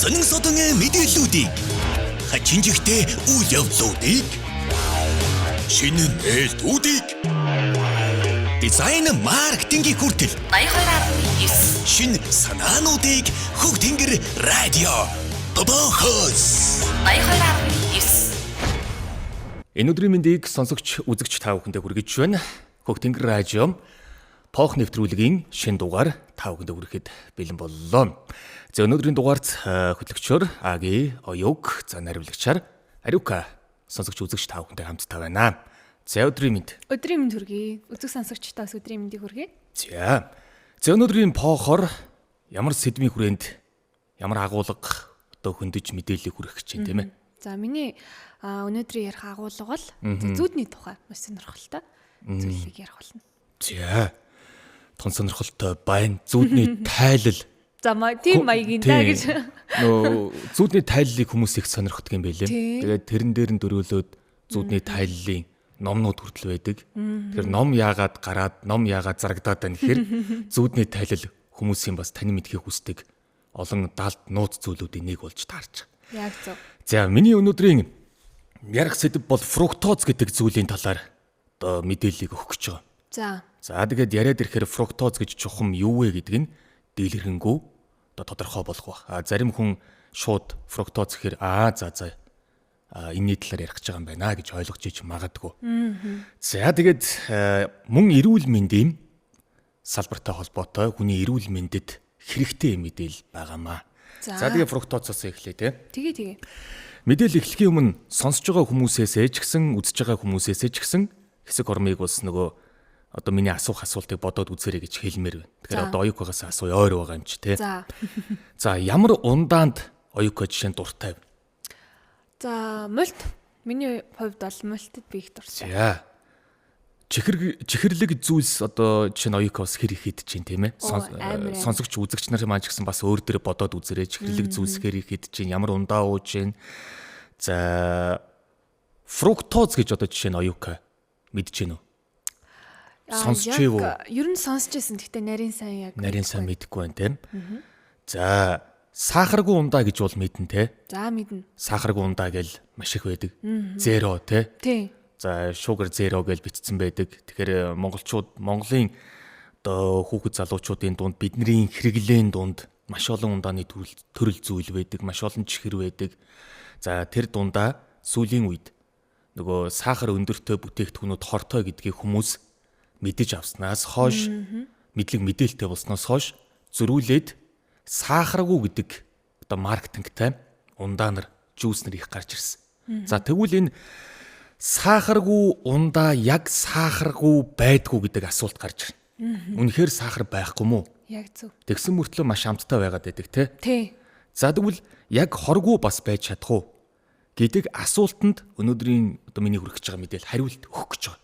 сонин содон мэдээллүүдийг хачинжигтэй үйл явдлуудыг шинэ нээлтүүдийг дизайн маркетингийн хүртэл 82.9 шинэ санаануудыг Хөг Тэнгэр радио Бобохос 82.9. Энэ өдрийн мэндийг сонсогч үзэгч та бүхэндээ хүргэж байна. Хөг Тэнгэр радио Пох нэвтрүүлгийн шинэ дугаар та бүхэндээ хүрэхэд бэлэн боллоо. За өнөөдрийн дугаарт хөтлөгчөөр Аги, Оюг, за наривлагчаар Ариука сонсогч үзэгч та бүхэндээ хамтдаа байна. За өдрийн мэнд. Өдрийн мэнд хүргэе. Үзэг сонсогчдоос өдрийн мэндийг хүргэе. За өнөөдрийн Похоор ямар сэдвийн хүрээнд ямар агуулга одоо хөндөж мэдээлэл хүргэх гэж байна тийм ээ. За миний өнөөдрийн ярих агуулга бол зүүдний тухай маш сонирхолтой зүйлийг ярих болно. За тун сонирхолтой байна. Зүүдний тайлал. За тийм маягийн даа гэж. Зүүдний тайллыг хүмүүс их сонирхдаг юм байлээ. Тэгээд тэрэн дээр нь дөрөөлөөд зүүдний тайллын номнууд хүртэл байдаг. Тэгэхээр ном яагаад гараад, ном яагаад зарагдаад байна гэхээр зүүдний тайлал хүмүүсийн бас тань мэдхийг хүсдэг олон далд нууц зүйлүүдийн нэг болж таарч байгаа. Яг зөв. За миний өнөөдрийн ярих сэдэв бол фруктоз гэдэг зүйлийн талаар одоо мэдээллийг өгөх гэж байгаа. За тэгээд яриад ирэхээр фруктоз гэж чухам юу вэ гэдг нь дийлэрхэнгүй одоо тодорхой болох ба. Зарим хүн шууд фруктоз гэхээр энэний талаар ярих гэж байгаа юм байна гэж ойлгож иж магадгүй. За тэгээд мөн эрүүл мэндийн салбартай холбоотой хүний эрүүл мэндэд хэрэгтэй мэдээлэл байгаамаа. За тэгээд фруктозоос эхлэе те. Тэгээ. Мэдээлэл эхлэхийн өмнө сонсож байгаа хүмүүсээсээ ч гэсэн үзэж байгаа хүмүүсээсээ ч гэсэн хэсэг ормыг бас нөгөө одоо миний асуултыг бодоод үзээрэй гэж хэлмээр байна. Тэгэхээр одоо Оюкогоос асууя ойр байгаа юм чи те. За ямар ундаанд Оюко жишээ нь дуртай вэ? За мульт. Миний хувьд бол мультад би их дуртай. За чихэрлэг зүйлс одоо жишээ нь Оюкоос хэр их идэж чинь тийм ээ. Сонсогч үзэгч нар маань ч гэсэн бас өөр дөрөө бодоод үзээрэй. Чихэрлэг зүйлс хэр их идэж чинь, ямар ундаа ууж чинь. За фруктоз гэж одоо жишээ нь Оюко мэдэж гинөө. Сонсч юу? Ер нь сонсч байсан. Гэхдээ нарийн сайн мэдэхгүй байна тийм. За сахаргүй ундаа гэж бол мэднэ те. За мэднэ. Сахаргүй ундаа гэл маш их байдаг. Зеро те. Тий. За sugar zero гэж бичсэн байдаг. Тэгэхээр Монголын одоо хүүхэд залуучуудын дунд бидний хэрэглээний дунд маш олон ундааны төрөл зүйл байдаг, маш олон чихэр байдаг. За тэр дундаа сүүлийн үед нөгөө сахар өндөртэй бүтээгдэхүүнүүд хортой гэдгийг хүмүүс мэдэж авснаас хойш мэдээлэлтэй болсноос хойш зөрүүлээд сахаргүй гэдэг одоо маркетингтай ундаанар жүүснэр их гарч ирсэн. За тэгвэл энэ сахаргүй ундаа яг сахаргүй байдгүй гэдэг асуулт гарч ирнэ. Үнэхээр сахар байхгүй мүү? Яг зөв. Тэгсэн мөртлөө маш амттай байгаад байдаг те. Тий. За тэгвэл яг хоргүй бас байж чадах уу гэдэг асуултанд өнөөдрийн одоо миний хүргэж байгаа мэдээлэл хариулт өгөх гэж байгаа.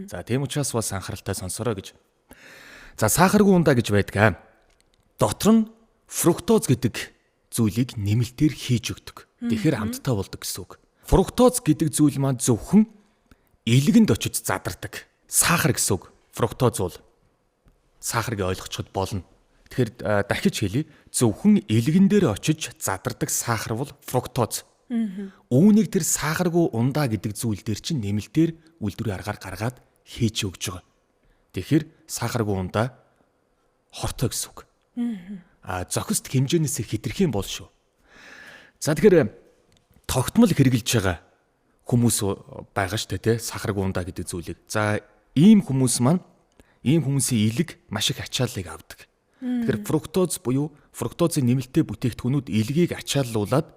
За тийм учраас бас анхааралтай сонсороо гэж. За сахаргүй ундаа гэж байдаг. Дотор нь фруктоз гэдэг зүйлийг нэмэлтээр хийж өгдөг. Тэгэхээр амттай болдог гэсэн үг. Фруктоз гэдэг зүйл маань зөвхөн илгэнд очиж задардаг. Сахар гэсэн үг. Фруктоз бол сахарыг ойлгочиход болно. Тэгэхээр дахиж хэлье. Зөвхөн илгэн дээр очиж задардаг сахар бол фруктоз. Үүнийг тэр сахаргүй ундаа гэдэг зүйл дээр чинь нэмэлтээр үйлдвэрийн аргаар гаргаад хийж өгч байгаа. Тэгэхээр сахаргүй ундаа хортой гэсэн үг. Зохист хэмжээнээс хэтэрх юм бол шүү. За тэгэхээр тогтмол хэрэгжилж байгаа хүмүүс байгаа шүү дээ, сахаргүй ундаа гэдэг зүйлийг. За ийм хүмүүсийн илэг маш их ачааллыг авдаг. Тэгэхээр фруктоз буюу фруктозын нэмэлттэй бүтээгдэхүүнүүд илгийг ачааллуулад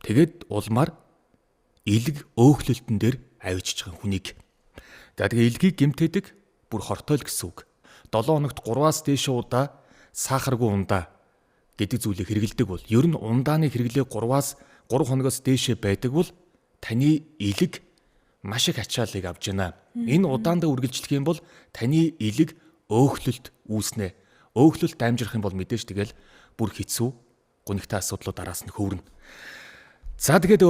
тэгээд улмаар илэг өөхлөлтөн дээр авчиж байгаа хүнийг. Тэгээ илгийг гэмтээдэг бүр хортой л гэсэн үг. 7 хоногт 3-аас дээш удаа сахаргүй ундаа гэдэг зүйлийг хэрэглэдэг бол ер нь ундааны хэрэглээ 3 хоногоос дээшээ байдаг бол таны илэг маш их ачааллыг авж байна. Энэ удаандаа үргэлжлэх юм бол таны илэг өөхлөлт үүснэ. Өөхлөлт дамжирх юм бол мэдээж тэгэл бүр хэцүү гунигтай асуудлууд араас нь хөврнө. За тэгээд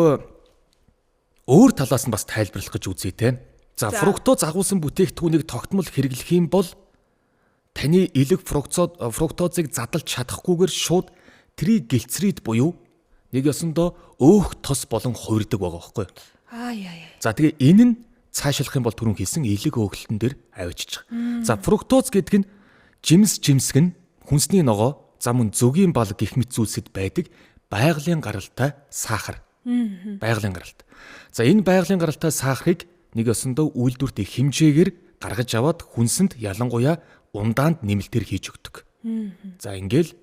өөр талаас нь бас тайлбарлах гэж үзье те. За фруктоз агуулсан бүтээгдэхүүнийг тогтмол хэрэглэх юм бол таны илэг фруктозыг задлж чадахгүйгээр шууд тригглицерид буюу нэг ёсондоо өөх тос болон хувирдаг байгаа байхгүй юу? Яа. За тэгээ энэ нь цаашлах юм бол түрүүн хийсэн элэг өөхлөлтөн дээр авчиж байгаа. За фруктоз гэдэг нь жимсэг нь хүнсний ногоо, за мөн зөгийн бал гэх мэт зүйлсэд байдаг байгалийн гаралтай сахар. Байгалийн гаралт. За энэ байгалийн гаралтай сахарыг нэг ёсондоо үйлдвэрт их хэмжээгээр гаргаж аваад хүнсэнд ялангуяа ундаанд нэмэлтээр хийж өгдөг. За ингээл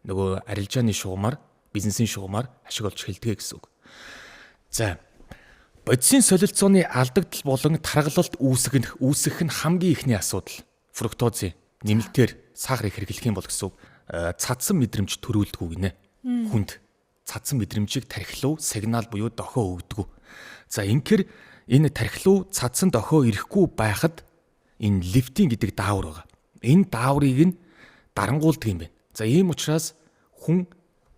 нөгөө арилжааны шугамар, бизнесийн шугамар ашиг олж хэлдэг гэсэн үг. За бодисын солилцооны алдагдал болон таргалалт үүсэх нь хамгийн ихний асуудал. Фруктозын нэмэлтээр сахарыг хэрэглэх юм бол гэсэн үг. Цадсан мэдрэмж төрүүлдэг гинэ. Хүнд цадсан мэдрэмжийг тархилуу сигнал буюу дохио өгдөг. За инхээр энэ тархилуу цадсан дохио ирэхгүй байхад энэ лифтинг гэдэг даавар байгаа. Энэ дааврыг нь дарангуулдаг юм байна. За ийм учраас хүн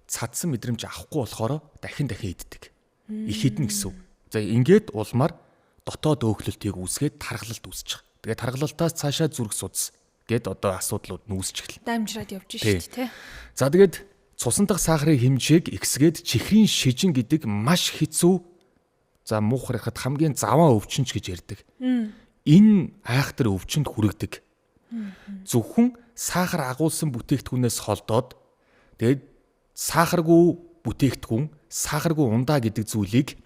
цадсан мэдрэмж авахгүй болохоор дахин иддэг. Их идэнэ гэсэн үг. За ингээд улмаар дотоод өөхлөлтийг үүсгээд таргалалт үүсэж байгаа. Тэгээд таргалалтаас цаашаа зүрх судас гэд одоо асуудлууд нүүсч эхэлнэ. Дамжраад явж шүү дээ, тий. За тэгээд цусан дахь сахарын хэмжээг ихсгээд чихрийн шижин гэдэг маш хэцүү за муухрахад хамгийн заваа өвчнөж гэж ярьдаг. Энэ айхтар өвчнөд хүрэгдэг. Зөвхөн сахар агуулсан бүтээгдэхүүнээс холдоод тэгээд сахаргүй бүтээгдэхүүн, сахаргүй ундаа гэдэг зүйлийг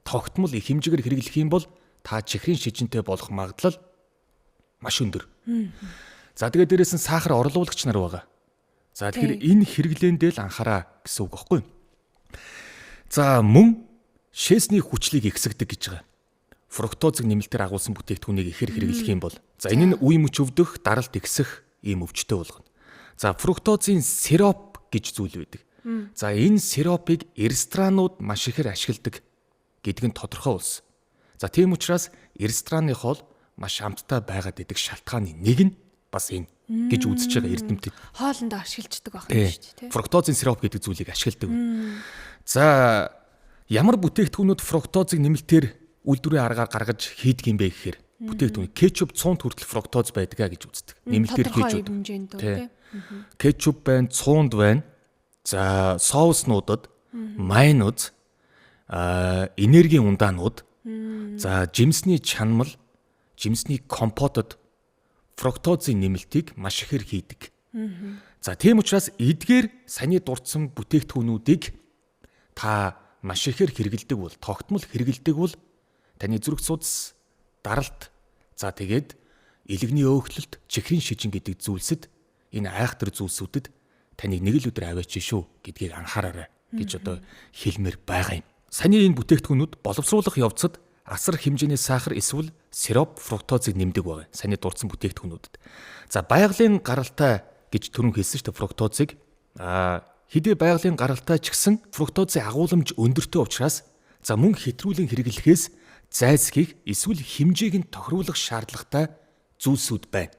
тогтмол их хэмжээгээр хэрэглэх юм бол та чихрийн шижинтэй болох магадлал маш өндөр. За тэгээд дээрээс нь сахар орлуулагч нар байгаа. За тэгэхээр энэ хэрэглээндээ л анхаараа гэсэн үг байхгүй юу? За мөн шээсний хүчлийг ихсэгдэг гэж байгаа. Фруктозыг нэмэлтээр агуулсан бүтээгдэхүүнийг ихээр хэрэглэх юм бол за энэ нь үе мөч өвдөх, даралт ихсэх ийм өвчтөй болгоно. За фруктозын сироп гэж зүйл байдаг. За энэ сиропыг ресторантууд маш ихээр ашигладаг гэдэг нь тодорхой болсон. За тийм учраас рестораны хоол маш амттай байгаад идэг шалтгааны нэг нь бас энэ гэж үзэж байгаа эрдэмтэд. Хоолнд ашигладаг байх юм шүү дээ, тий. Фруктозын сироп гэдэг зүйлийг ашигладаг. За ямар бүтээгдэхүүнүүд фруктозыг нэмэлтээр үйлдвэрийн аргаар гаргаж хийдэг юм бэ гэхээр бүтээгдэхүүн кетчуп 100 хүртэл фруктоз байдаг гэж үздэг. Нэмэлтээр хийж өгдөг. Кетчуп байна, цуунд байна. За соуснуудад, майонез, энергийн ундаанууд, за жимсний чанамал, жимсний компотод фруктозын нэмэлтийг маш ихээр хийдэг. За тийм учраас эдгээр саяны дурдсан бүтээгдэхүүнүүдийг та маш ихээр хэрэгэлдэг бол, тогтмол хэрэгэлдэг бол таны зүрх судас, даралт, за тэгээд элэгний өөхлөлт, чихрийн шижин гэдэг зүйлсэд энэ айхтар зүйлсүүдэд таныг нэг л өдөр аваач шүү гэдгийг анхаараарай гэж одоо хэлмээр байгаа юм. Саяны энэ бүтээгдэхүүнүүд боловсруулах явцад асар хэмжээний сахар эсвэл сироп фруктозыг нэмдэг байгаа. Саяны дурдсан бүтээгдэхүүнүүдэд. За байгалийн гаралтай гэж түрүүн хэлсэн шүү дээ фруктозыг. Хэдий байгалийн гаралтай ч гэсэн фруктозын агуулмж өндөртэй учраас за мөн хэтрүүлэн хэрэглэхээс зайлсхийх эсвэл хэмжээг нь тохируулах шаардлагатай зүйлсүүд байна.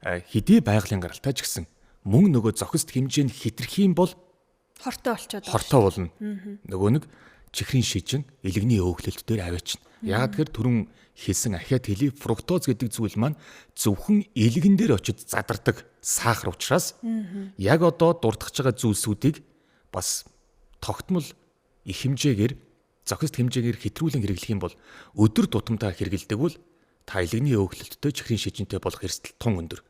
Хэдий байгалийн гаралтай ч гэсэн мөн нөгөө зохист хэмжээ нь хитрэх юм бол хортой болчиход хортой болно. Нөгөө нэг чихрийн шижин элэгний өөхлөлт дээр аваачна. Яг тэр түрүүн хэлсэн ахиад хэлий фруктоз гэдэг зүйл маань зөвхөн элэгэн дээр очиж задардаг сахар учраас яг одоо дурдах байгаа зүйлсүүдийг бас тогтмол их хэмжээгээр зохист хэмжээгээр хэтрүүлэн хэрэглэх юм бол өдөр тутамдаа хэрэгэлдэг бол та элэгний өөхлөлттэй чихрийн шижинтэй болох эрсдэл тун өндөр.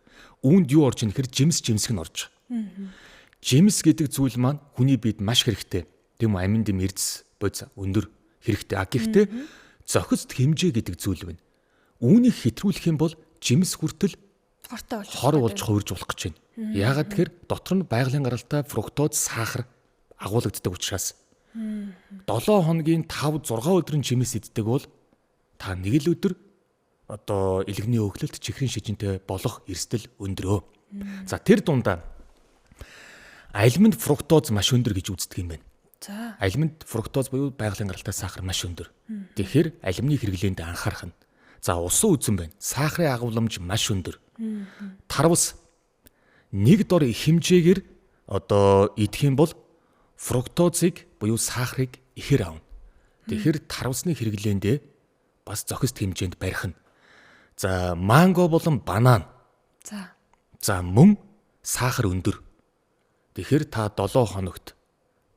Үүнд юу орж ирэх хэрэг жимсэг нь орж байгаа. Жимс гэдэг зүйл маань хүний биед маш хэрэгтэй. Тийм үү амин дэм эрдэс бодис өндөр хэрэгтэй. Гэхдээ зохист хэмжээ гэдэг зүйл байна. Үүнийг хэтрүүлэх юм бол жимс хүртэл хор болж хувирж болох гэж байна. Яагаад тэгэхээр дотор нь байгалийн гаралтай фруктоз сахар агуулгаддаг учраас 7 хоногийн 5 6 өдрийн жимс иддэг бол та нэг л өдөр одоо элэгний өөхлөлт чихрийн шижинтэй болох эрсдэл өндрөө. За тэр дундаа альмонд фруктоз маш өндөр гэж үздэг юм байна. За альмонд фруктоз буюу байгалийн гаралтай сахар маш өндөр. Тэгэхээр алимны хэрэглээнд анхаарах нь. За усан үзэн байна. Сахарын агуулмж маш өндөр. Тарвас нэг дор их хэмжээгээр одоо идэх юм бол фруктозыг буюу сахарыг ихээр авна. Тэгэхээр тарвасны хэрэглээндээ бас зохист хэмжээнд барих нь. За манго болон банан. За мөн сахар өндөр. Тэгэхээр та 7 хоногт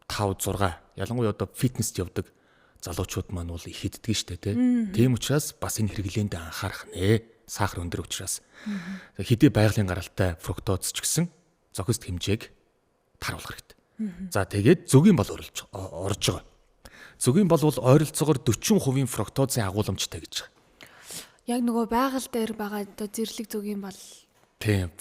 5 6 ялангуяа одоо фитнест явдаг залуучууд маань бол их иддэг штэ тийм учраас бас энэ хэрэглээнд анхаарах нэ. Сахар өндөр учраас. Хэдий байгалийн гаралтай фруктоз ч гэсэн зохист хэмжээг таруулах хэрэгтэй. За тэгээд зөгийн бол орж байгаа. Зөгийн бол ойролцоогоор 40% фруктозын агуулмжтай гэж байгаа. Яг нөгөө байгаль дээр байгаа одоо зэрлэг зөгийн бол тийм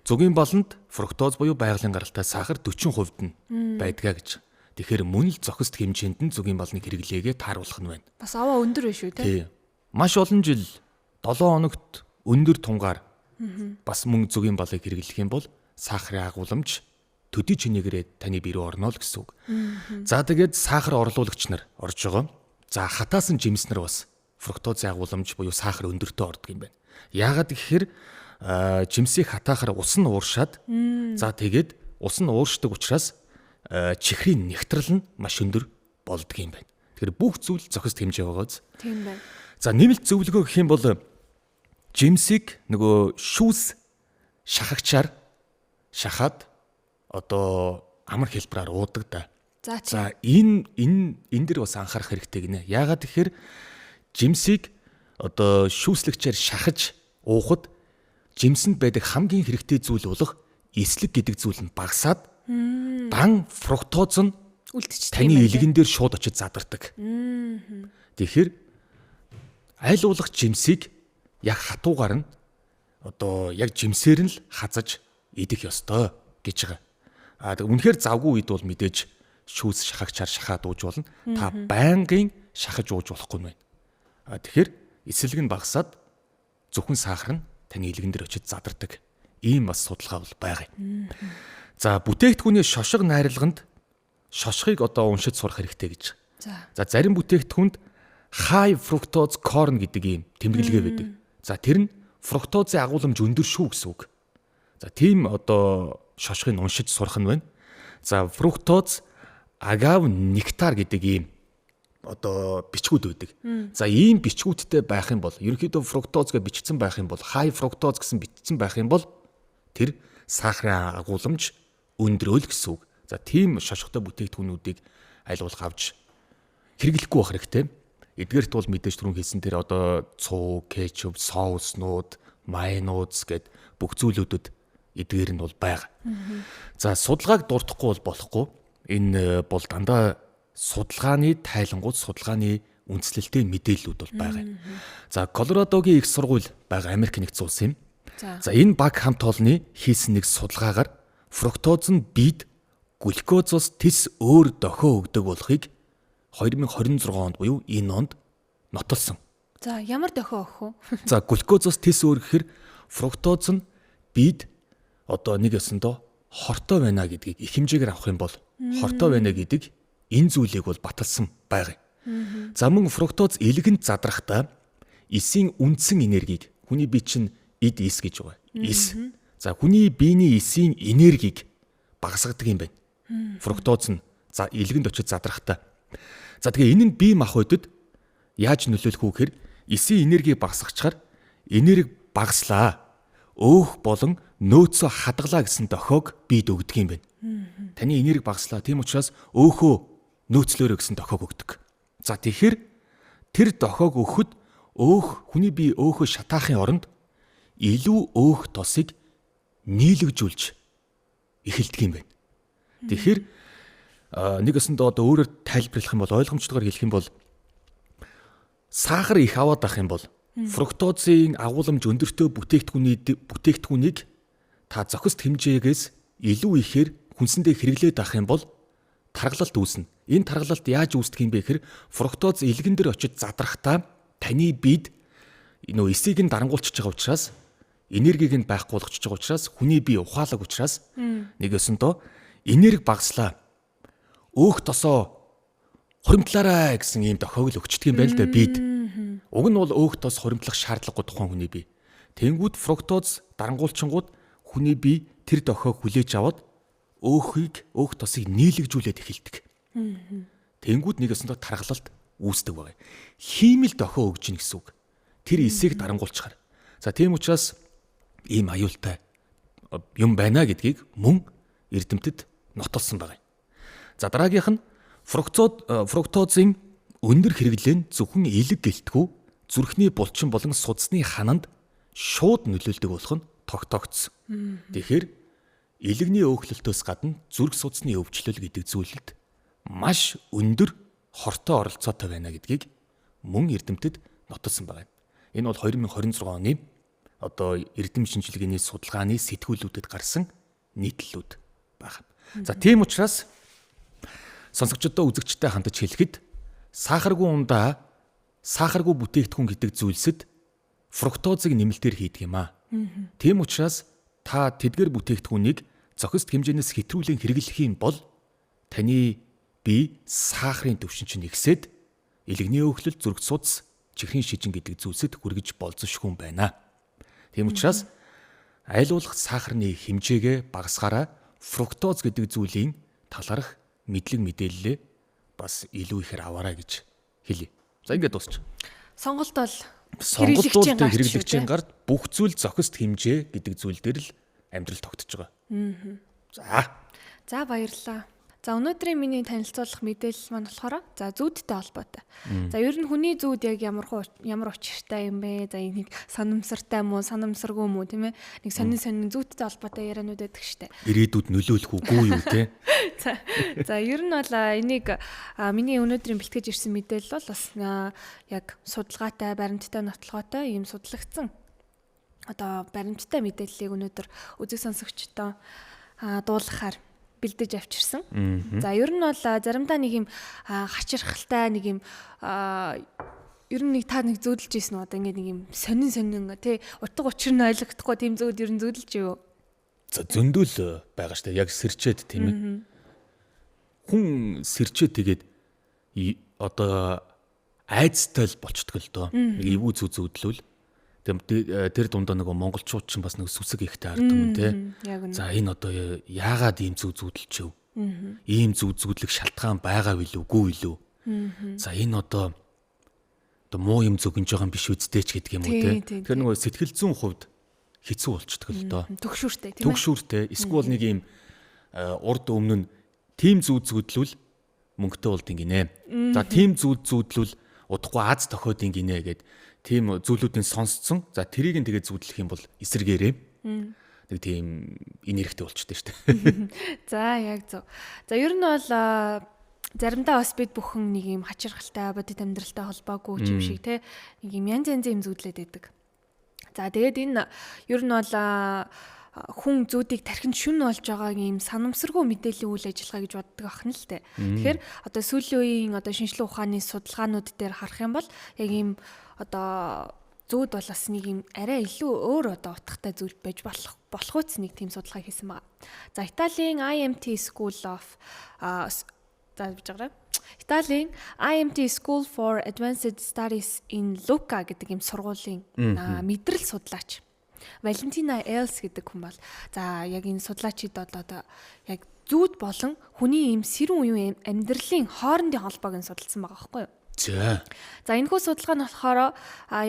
зөгийн болонд фруктоз буюу байгалийн гаралтай сахар 40% нь байдгаа гэж. Тэгэхээр мөн л зохист хэмжээнд нь зөгийн болны хэрэглээгээ тааруулах нь байна. Бас аваа өндөр биш үү те? Маш олон жил 7 хоногт өндөр тунгаар бас мөн зөгийн болыг хэрэглэх юм бол сахарын агуулмж төдий чинээгээрээ таны бие рүү орно л гэсэн үг. За тэгээд сахар орлуулагч нар орж байгаа. За хатаасан жимс нар бас фруктозын агуулмж буюу сахар өндөртөө ордог юм байна. Яагаад гэхээр жимсийг хатаахаар ус нь ууршаад за тэгээд ус нь ууршдаг учраас чихрийн нэгтрал нь маш өндөр болдго юм байна. Тэгэхээр бүх зүйл зохист хэмжээ байгааз. Тийм байна. За нэмэлт зөвлөгөө гэх юм бол жимсийг нөгөө шүүс шахагчаар шахаад одоо амар хэлбэрээр уудаг да. За энэ дээр бас анхаарах хэрэгтэй гинэ. Яагаад гэхээр жимсийг одоо шүүслэгчээр шахаж уухад жимсэнд байдаг хамгийн хэрэгтэй зүйл болох эслэг гэдэг зүйл нь багасаад дан фруктоз нь таны илгэн дээр шууд очиж задардаг. Тэгэхээр аль болох жимсийг яг хатуугаар нь одоо яг жимсээр нь л хазаж идэх ёстой гэж байгаа. Үнэхээр завгүй үед бол мэдээж шүүс шахагчаар шахаад ууж болно. Та байнгын шахаж ууж болохгүй юм байна. Тэгэхээр эслэг нь багасаад зөвхөн сахар нь таны илгэн дээр очиж задардаг. Ийм бас судалгаа бол байгаа юм. За бүтээгдэхүүний шошго найрлаганд шошгыг одоо уншиж сурах хэрэгтэй гэж. За зарим бүтээгдэхүүнд high fructose corn гэдэг ийм тэмдэглэгээ байдаг. За тэр нь фруктозын агуулмж өндөр шүү гэсэн үг. За тийм одоо шошгыг уншиж сурах нь байна. За фруктоз агав нектар гэдэг ийм одоо бичгүүд байдаг. За ийм бичгүүдтэй байх юм бол ерөнхийдөө фруктоз гэж бичсэн байх юм бол high fructose гэсэн бичсэн байх юм бол тэр сахарын агуулмж өндрөөл гэсэн үг. За тийм шошготой бүтээгдэхүүнүүдийг аль болох авч хэрэглэхгүй байх хэрэгтэй. Эдгээрт бол мэдээж түрүүн хэлсэн тэр одоо цуу, кетчуп, соуснууд, майонез гэд бүх зүйлүүдэд эдгээр нь бол байгаа. За судалгааг дуртахгүй бол болохгүй. Энэ бол дандаа судалгааны тайлангууд, судалгааны үндэслэлтэй мэдээллүүд бол байгаа. За Колорадогийн их сургууль байгаа Америк нэгдсэн улс юм. За энэ баг хамт олонны хийсэн нэг судалгаагаар фруктоз нь биед глюкозоос тис өөр дохио өгдөг болохыг 2026 онд буюу энэ онд нотолсон. За ямар дохио өгөх вэ? За глюкозоос тис өөр гэхээр фруктоз нь биед одоо нэг ёсондоо хортой байна гэдгийг их хэмжээгээр авах юм бол хортой байна гэдэг энэ зүйлийг бол баталсан байгаа юм. За мөн фруктоз илгэнд задрахдаа эсийн үндсэн энергийг хүний бие чинь эд эс гэж байгаа. Эс. За хүний биений эсийн энергийг багасгадаг юм байна. Фруктоз нь за илгэнд очиж задрахдаа. За тэгээ энэ нь бие махбодод яаж нөлөөлөх вэ гэхээр эсийн энерги багасгачаар энерги багаслаа. Өөх болон нөөцөө хадгалаа гэсэн дохиог биед өгдөг юм байна. Таны энерги багаслаа. Тийм учраас өөхөө нөөцлөөрөө гэсэн дохиог өгдөг. За тэгэхээр тэр дохиог өгөхөд хүний бие өөхөө шатаахын оронд илүү өөх тосыг нийлэгжүүлж эхэлдэг юм байна. Тэгэхээр нэг өсөндөө одоо өөрөөр тайлбарлах юм бол ойлгомжтойгоор хэлэх юм бол сахар их аваад байх юм бол фруктозын агуулмж өндөртэй бүтээгдэхүүнийг та зохист хэмжээгээс илүү ихээр хүнсэндээ хэрэглээд авах юм бол таргалалт үүснэ. Энэ таргалалт яаж үүсдэг юм бэ гэхээр фруктоз илгэн дээр очиж задрахдаа таны биед нөө эсийг нь дарангуулчихж байгаа учраас энергийг нь байхгүй болгочихж байгаа учраас хүний бие ухаалаг учраас нэг өсөндөө энерги багаслаа. Өөх тосоо хуримтлаарай гэсэн ийм дохиог л өгчдөг юм байна л да биед. Уг нь бол өөх тос хуримтлах шаардлагагүй тухайн хүний бие. Тэнгүүд фруктоз дарангуулчингууд хүний бие тэр дохиог хүлээж аваад өөх тосыг нийлэгжүүлээд эхэлдэг. Тэнгүүд нэг өсөндөө таргалалт үүсдэг байгаа. Хиймэл дохио өгж гин гэсэн үг. Тэр эсийг дарангуулчихаар. За тийм учраас ийм аюултай юм байна гэдгийг мөн эрдэмтэд нотолсон байна. За дараагийнх нь фруктозын өндөр хэрэглээ нь зөвхөн элэг гэлтгүү зүрхний булчин болон судасны хананд шууд нөлөөлдөг болох нь тогтоогдсон. Тэгэхээр элэгний өөхлөлтөөс гадна зүрх судасны өвчлөл гэдэг зүйлд маш өндөр хортой оролцоотой байна гэдгийг мөн эрдэмтэд нотолсон байна. Энэ бол 2026 оны одоо эрдэм шинжилгээний судалгааны сэтгүүлүүдэд гарсан нийтлэлүүд байна. За тийм учраас сонсогчдоо үзэгчтэй хандаж хэлэхэд сахаргүй ундаа сахаргүй бүтээгдэхүүн гэдэг зүйлсэд фруктозыг нэмэлтээр хийдэг юм аа. Тийм учраас та тэдгээр бүтээгдэхүүнийг зохист хэмжээнээс хэтрүүлэн хэрэглэх юм бол таны бие сахарын түвшин чинь ихсээд элэгний өөхлөл зүрх судас чихрийн шижин гэдэг зүйлсэд хүргэж болзошгүй юм байна. Тийм учраас айлуулах сахарны хэмжээгээ багасгаараа фруктоз гэдэг зүйлийн талаарх мэдлэг мэдээлэлээ бас илүү ихээр аваарай гэж хэлье. За ингээд дуусч. Сонголт бол хэрэглэгчийн гард бүх зүйл зохист хэмжээ гэдэг зүйл дээр л амьдрал тогтож байгаа. За баярлалаа. За өнөөдрийн миний танилцуулах мэдээлэл маань болохоор за зүүдтэй холбоотой. За ер нь хүний зүүд яг ямар учиртай юм бэ? За энийг санамсартай мó, санамсаргүй мó тийм ээ? Нэг сонин зүүдтэй холбоотой яриануд байдаг штэ. Ирээдүйд нөлөөлөх үгүй юу те? За ер нь бол энийг миний өнөөдрийн бэлтгэж ирсэн мэдээлэл бол бас яг судалгаатай, баримттай, нотлогоотой ийм судлагдсан одоо баримттай мэдээллийг өнөөдөр үзэг сонсогчдоо дуулгахаар бэлдэж авчирсан. За ер нь бол заримдаа нэг юм хачирхалтай нэг юм ер нь та нэг зөөдөлж ийсэн үү одоо ингээд нэг юм сонин тий утга учир нь ойлгохдохгүй тийм зөөд ер нь зөөдөлж юу? За зөндөл байгаа штэ яг сэрчээд тийм ээ. Хүн сэрчээд тэгээд одоо айцтай л болчдөг л доо. Нэг эвгүй зүүдлүүл. Тэр дундаа нэг монголчууд ч бас нэг сүсэг ихтэй ард юм те. За энэ одоо яагаад ийм зүүдэлч вэ? Ийм зүүдлэх шалтгаан байгаа билүү, үгүй билүү? За энэ одоо муу юм зөвгөнж байгаа юм биш үсттэй ч гэдэг юм уу те. Тэгэхээр нөгөө сэтгэл зүйн хувьд хэцүү болчдөг л доо. Төгшүүртэй тийм ээ. Төгшүүртэй. Эсвэл нэг ийм урд өмнө нь тим зүүдлүүл мөнгөтэй болд ингэнэ. За тим зүүдлүүл удахгүй аз тохиод ингэнэ гэд тийм зүйлүүдийн сонсцсон. За тэрийг нь тэгээд зүүдлэх юм бол эсэргээрээ нэг тийм инерхтэй болчтой шүү дээ. За яг зөв. За ер нь бол заримдаа бас бид бүхэн нэг юм хачирхалтай бодит амьдралтай холбоогүй юм шиг те нэг юм янз янзын зүүдлээд байдаг. За тэгээд энэ ер нь бол хүн зүүдийг тархинд шүн болж байгааг юм санамсаргүй мэдээллийн үйл ажиллагаа гэж боддог ахна л те. Тэгэхээр одоо сүүлийн үеийн одоо шинжлэх ухааны судалгаанууд дээр харах юм бол яг ийм одоо зүүд бол бас нэг юм арай илүү өөр одоо утгатай зүйл байж болох үс нэг тийм судалгаа хийсэн байгаа. За Италийн IMT School for Advanced Studies in Lucca гэдэг юм сургуулийн мэдрэл судлаач Валентина Элс гэдэг хүн бол за яг энэ судлаачид одоо яг зүүд болон хүний ийм сэрүүн үеийн амьдралын хоорондын холбоог нь судалсан байгаа байхгүй юу? За энэ хүү судалгаа нь болохоор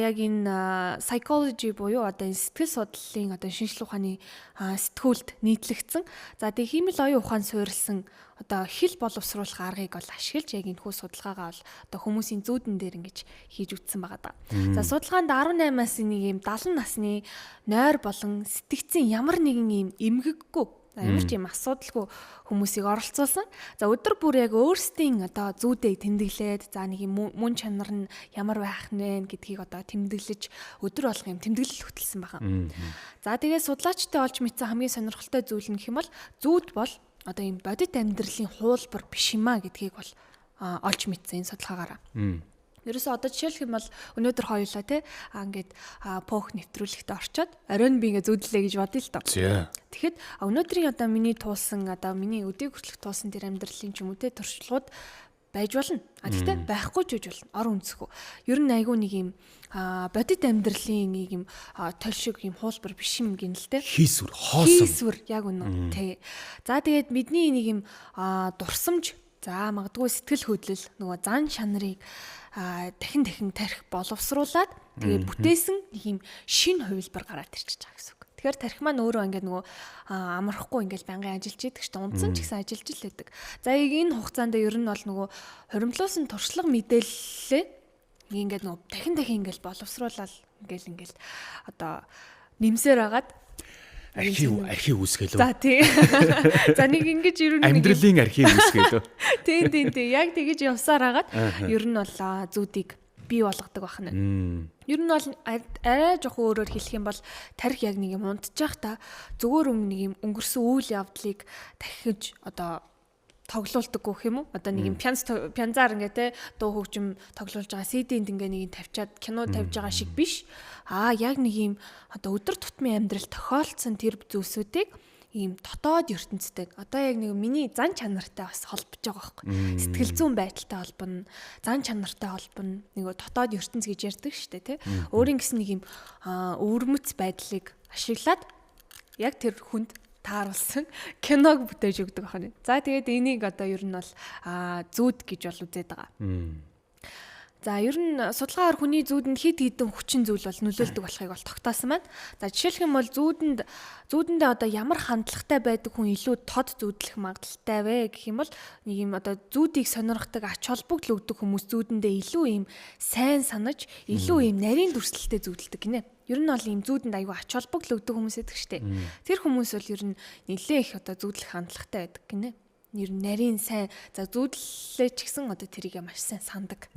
яг энэ psychology буюу одоо энэ сэтгэл судлалын одоо шинжлэх ухааны сэтгүүлд нийтлэгдсэн. За тэг хиймэл оюун ухаан суурилсан одоо хэл боловсруулах аргыг бол ашиглаж яг энэ хүү судалгаагаа бол одоо хүмүүсийн зүүдэн дээр ингэж хийж үтсэн байгаа да. За судалгаанд 18-аас нэг юм 70 насны нойр болон сэтгцэн ямар нэгэн юм эмгэггүй ямар ч юм асуудалгүй хүмүүсийг оролцуулсан. За өдөр бүр яг өөрсдийн одоо зүүдийг тэмдэглээд за нэг юм мөн чанар нь ямар байх нь вэ гэдгийг одоо тэмдэглэж өдөр болго юм тэмдэглэл хөтэлсэн байгаа. За тэгээд судлаачтай олж мэдсэн хамгийн сонирхолтой зүйл нь гэх юм бол зүүд бол одоо юм бодит амьдралын хуулбар биш юм а гэдгийг бол олж мэдсэн энэ судалгаагаараа. Ерөөсөө одоо жишээлх юм бол өнөөдөр хоёулаа те ингээд пөөх нэвтрүүлэгт орчоод оройн би ингээд зүүдлээ гэж бодъё л доо. Тэгэхэд өнөөдрийн одоо миний туулсан одоо миний өдийг хүртэлх туулсан тэр амьдралын ч юм уу те туршлагууд байж болно. Гэхдээ байхгүй ч гэж болно. Ор үнсэхүү. Ер нь айгүй нэг юм бодит амьдралын нэг юм толь шиг юм хуулбар биш юм гин л те. Хийсвэр яг үнэ. Тэ. За тэгээд бидний нэг юм дурсамж за магадгүй сэтгэл хөдлөл нөгөө зан чанарыг дахин тарих боловсруулад тэгээд бүтээсэн нэг юм шинэ хувилбар гараад ирчихэж байгаа гэсэн үг. Тэгэхээр тарих маань өөрөө ингээд нөгөө амархгүй ингээд байнгын ажиллаж идэг шүү дээ. Унтсан ч гэсэн ажиллаж л байдаг. За энэ хугацаанд ер нь бол нөгөө хуримтлуулсан туршлага мэдээлэлээ ингээд нөгөө дахин ингээд боловсруулаад ингээд одоо нэмсээр агаад архив үүсгэлөө. За тий. За нэг ингэж ер нь амьдралын архив үүсгэлөө. Тийм. Яг тэгэж явсаар агаад ер нь бол зүүдийг бий болгодог байна. Ер нь бол арай жоох өөрөөр хэлэх юм бол тарих яг нэг юм унтчих та зүгээр нэг юм өнгөрсөн үйл явдлыг дахиж одоо тоглоулдаг гэх юм уу? Одоо нэг юм пянзаар ингээ те дуу хөгжим тоглуулж байгаа CD-нд ингээ нэг тавьчаад кино тавьж байгаа шиг биш. Яг нэг юм одоо өдөр тутмын амьдрал тохиолдсон тэр зүйлсүүдийг ийм дотоод ертөнцтэй одоо яг нэг миний зан чанартай бас холбож байгаа байхгүй. Сэтгэл зүйн байдалтай холбоно, зан чанартай холбоно. Нэг дотоод ертөнц гэж ярьдаг шүү дээ, тий. Өөрийн гэсэн нэг ийм өвөрмөц байдлыг ашиглаад яг тэр хүнд тааруулсан киног бүтээж өгдөг байна. За тэгээд энийг одоо ер нь бол зүүд гэж бол үзээд байгаа. За ер нь судалгаагаар хүний зүүдэнд хэд хэдэн хүчин зүйл бол нөлөөлдөг болохыг бол тогтоосон байна. За жишээлх юм бол зүүдэндээ одоо ямар хандлагатай байдаг хүн илүү тод зүүдлэх магадaltaй вэ гэх юм бол нэг юм одоо зүүдийг сонирхдаг ач холбогдол өгдөг хүмүүс зүүдэндээ илүү ийм сайн санаж илүү ийм нарийн дүрслэлтэй зүүдэлдэг гинэ. Ер нь бол ийм зүүдэнд аюу ач холбогдол өгдөг хүмүүс байдаг штэ. Тэр хүмүүс бол ер нь нэлээ их одоо зүүдлэх хандлагатай байдаг гинэ. Ер нь нарийн сайн за зүүдлээ ч гэсэн одоо тэрийг маш сайн сандаг.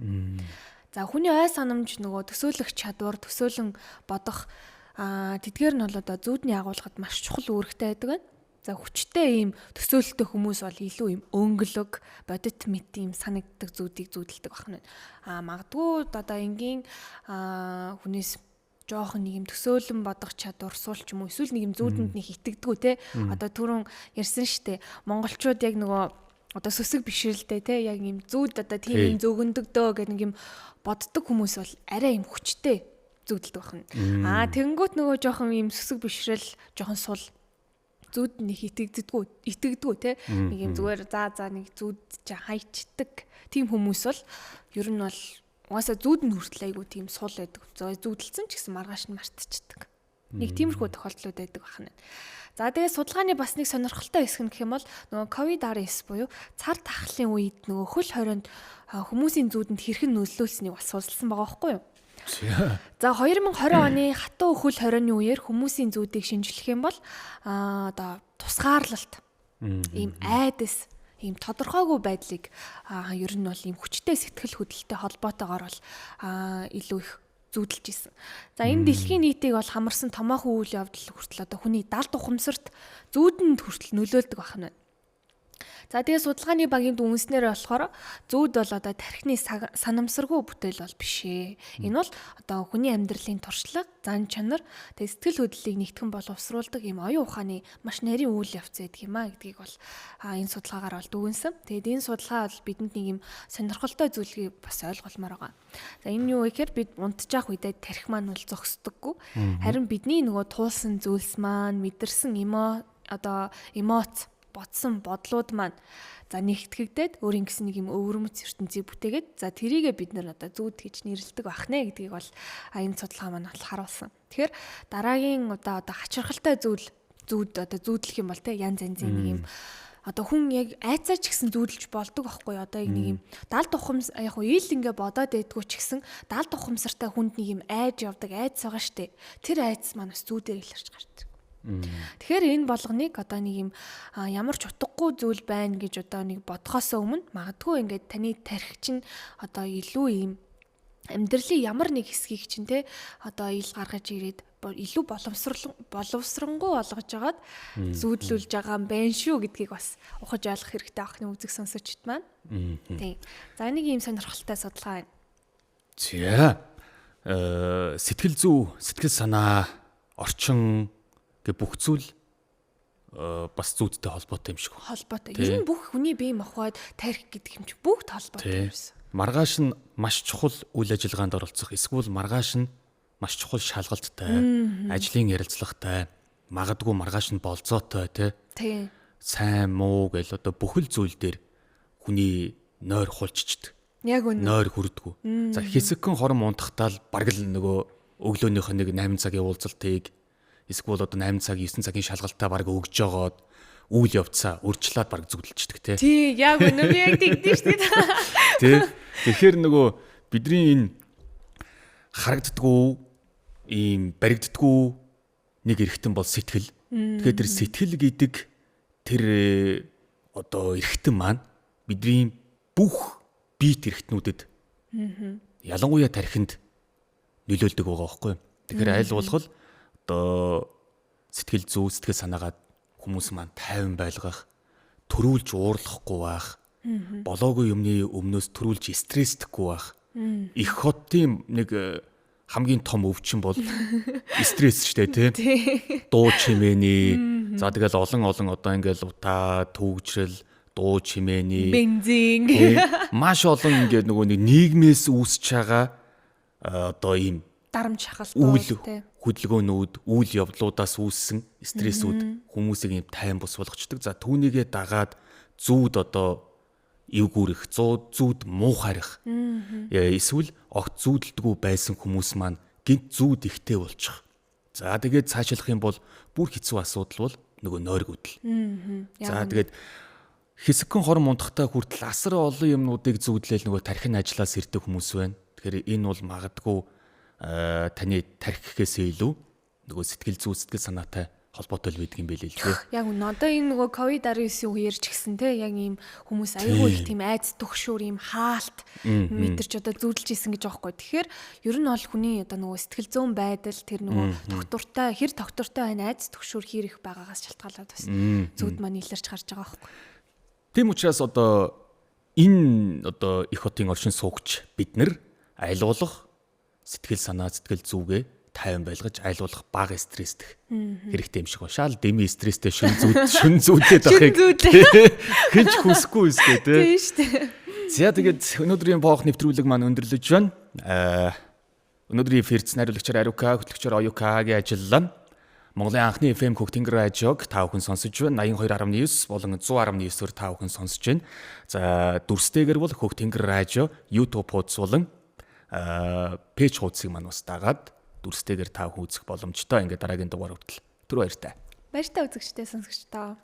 За хүний ой санамж нөгөө төсөөлөх чадвар, төсөөлөн бодох тэдгээр нь бол одоо зүүдний агуулгад маш чухал үүрэгтэй байдаг байна. За хүчтэй ийм төсөөлөлтөй хүмүүс бол илүү ийм өнгөлөг, бодит мэт ийм санагддаг зүүдийг зүүдэлдэг байна. Магадгүй одоо энгийн хүнээс жоохон нэг юм төсөөлөн бодох чадвар суулч юм уу эсвэл нэг юм зүүдэнд нэг итгэдэггүй те одоо түрүүн ярьсан штэ монголчууд яг нөгөө одоо сүсэг бишрэлтэй те яг юм зүүд одоо тийм юм зөгөндөгдөө гэх нэг юм боддог хүмүүс бол арай юм хүчтэй зүүдэлдэг байна. Тэнгүүт нөгөө жоохон юм сүсэг бишрэл жоохон сул зүүд нэг итгэдэггүй те нэг юм зүгээр за нэг зүүд чи хайчдаг тийм хүмүүс бол ер нь бол угаасаа зүүдэнд хүртэл айгу тийм сул байдаг. Зүүдэлсэн ч гэсэн маргааш нь мартчихдаг. Нэг тиймэрхүү тохиолдлууд байдаг байна. За тэгээ судалгааны бас нэг сонирхолтой хэсэг нь гэх юм бол нөгөө COVID-19 буюу цар тахлын үед нөгөө хөл хорионд хүмүүсийн зүүдэнд хэрхэн нөлөөлснийг бас судалсан байгаа байхгүй юу? За 2020 оны хатуу хөл хорионы үеэр хүмүүсийн зүүдийг шинжлэх юм бол одоо тусгаарлалт ийм айдас ийм тодорхойгүй байдлыг ер нь бол ийм хүчтэй сэтгэл хөдлөлтөй холбоотойгоор бол илүү их зүүдэлж исэн. За энэ дэлхийн нийтийг бол хамарсан томоохон үйл явдал хүртэл одоо хүний далд ухамсарт зүүдэнд хүртэл нөлөөлдөг байна. За тэгээ судалгааны багийн үнснээр болохоор зүүд бол одоо тархины санамсаргүй бүтээл бол биш ээ. Энэ бол одоо хүний амьдралын туршлага, зан чанар, тэгээ сэтгэл хөдлөлийг нэгтгэн боловсруулдаг юм оюун ухааны маш нарийн үйл явц байдаг юм гэдгийг бол энэ судалгаагаар бол дүгнсэн. Тэгээд энэ судалгаа бол бидэнд нэг юм сонирхолтой зүйлийг бас ойлгуулмаар байгаа. За энэ юу гэхээр бид унтчих үедээ тархи маань бол зогсдоггүй. Харин бидний нөгөө туулсан зүйлс маань, мэдэрсэн эмоц бодсон бодлууд маань за нэгтгэгдээд өөрийн гэсэн нэг юм өвөрмөц ертөнцийг бүтээгээд за тэрийгээ бид нар одоо зүүд гэж нэрлэдэг байх нэ гэдгийг бол энэ судалгаа маань бол харуулсан. Тэгэхээр дараагийн одоо хачирхалтай зүүд одоо зүүдлэх юм бол те янз янзын нэг юм одоо хүн яг айцаа ч гэсэн зүүдэлж болдог байхгүй одоо яг нэг юм далд ухамс яг уу ил ингээ бодоод байдгүй ч гэсэн далд ухамсартай хүнд нэг юм айж явдаг айц байгаа штэ. Тэр айц маань бас зүүдээр илэрч гардаг. Тэгэхээр энэ болгоныг одоо нэг юм ямар ч утгагүй зүйл байна гэж одоо нэг бодхоос өмнө магадгүй ингээд таны тархи чинь одоо илүү юм амьдралын ямар нэг хэсгийг чинь те одоо ил гаргаж ирээд илүү боловсронгуй болгож жагаад зүүдлүүлж байгаа юм байна шүү гэдгийг бас ухаж ойлгох хэрэгтэй ахны үзэг сонсогчд маань. Тийм. За нэг юм сонирхолтой судалгаа байна. За сэтгэл зүй, сэтгэл санаа, орчин гэ бүх зүйл бас зүйдтэй холбоотой юм шиг. Холбоотой. Ер нь бүх хүний бие махбод тарих гэдэг юм чи бүгд холбоотой юмсан. Маргааш нь маш чухал үйл ажиллагаанд оролцох, эсвэл маргааш нь маш чухал шалгалттай, ажлын ярилцлагатай, магадгүй маргааш нь болцоотой тий. Сайн муу гэл одоо бүхэл зүйл дээр хүний нойр хулччихдаг. Яг үнэ. Нойр хүрдэггүй. За хэсэгхэн хором унтахтаа л бараг л нөгөө өглөөнийх нь нэг 8 цагийн уулзалтыг Эсвэл одоо 8 цаг 9 цагийн шалгалтаа баг өгж жогоод үйл явцаа урьдчилаад баг зүгэлждэг те. Тий, яг үнэ би яг тэгдэж шүү дээ. Тэ. Тэгэхээр нөгөө бидний энэ харагддггүй ийм баригддггүй нэг эргэтэн бол сэтгэл. Тэгэхээр тэр сэтгэл гэдэг тэр одоо эргэтэн маань бидний бүх биет эргэтнүүдэд ялангуяа тархинд нөлөөлдөг байгаа байхгүй. Тэгэхээр аль болох одоо сэтгэл зүй, сэтгэл санаагаа хүмүүс маань тайван байлгах, төрүүлж уурлахгүй байх, болоогүй юмны өмнөөс төрүүлж стресстгүй байх. Их хотын нэг хамгийн том өвчин бол стресс шүү дээ, тий. Дуу чимээний. За тэгэл олон одоо ингээл утаа, төвөгжрэл, дуу чимээний, бензин. Маш олон ингээд нөгөө нэг нийгмээс үүсэж байгаа одоо ийм дарамт шахалтууд тий. Хөдөлгөөнүүд, үйл явдлуудаас үүссэн стрессүүд хүмүүсийг ийм тайван бус болгочдөг. За түүнийгээ дагаад зүүд одоо эвгүүрэх, зүүд муухайрах. Эсвэл огт зүүдэлдэггүй байсан хүмүүс маань гинт зүүд ихтэй болчих. За тэгээд цаашлах юм бол бүр хэцүү асуудал бол нөгөө нойргүүдл. За тэгээд хэсэгхэн хорон мундахтай хүртэл асар олон юмнуудыг зүүдлээл нөгөө тархин ажиллаас ирдэг хүмүүс байна. Тэгэхээр энэ бол магадгүй таны тархихээс илүү нөгөө сэтгэл зүй, сэтгэл санаатай холбоотой л байдаг юм байл л дээ. Яг үнэ. Одоо энэ нөгөө COVID-19 үеэр ч гэсэн те яг ийм хүмүүс аягүй их тийм айц түгшүүр ийм хаалт мэдэрч одоо зүүдэлж исэн гэж аахгүй. Тэгэхээр ер нь бол хүний одоо нөгөө сэтгэл зүйн байдал тэр нөгөө доктортой байна айц түгшүүр хэр их байгаагаас шалтгаалаад бас зүүд маань илэрч гарч байгаа аахгүй. Тийм учраас одоо энэ одоо их хотын оршин суугч бид нар аль болох сэтгэл санаа, сэтгэл зүгээ тайван байлгаж аль болох бага стресстэх хэрэгтэй юм шиг ба. Шал дэмий стресстэй шүн зүйтэй дахыг хинч хүсэхгүй үстэй тий. Тийм шүү дээ. За тэгээд өнөөдрийн боох нэвтрүүлэг маань өндөрлөж байна. Өнөөдрийн эфирт найруулагчаар Арука, хөтлөгчөөр Оюкагийн ажиллалаа. Монголын анхны FM Хөх Тэнгэр радиог та бүхэн сонсож байна. 82.9 болон 100.9-ээр та бүхэн сонсож байна. За дүрстэйгэр бол Хөх Тэнгэр радио YouTube хуудас болон пэйж хуудсыг маань бас дагаад дүрстэйгэр та бүхэн үзэх боломжтой. Ингээд дараагийн дугаар хүртэл түр баяртай. Баяртай үзэгчтэй сонсогчдоо.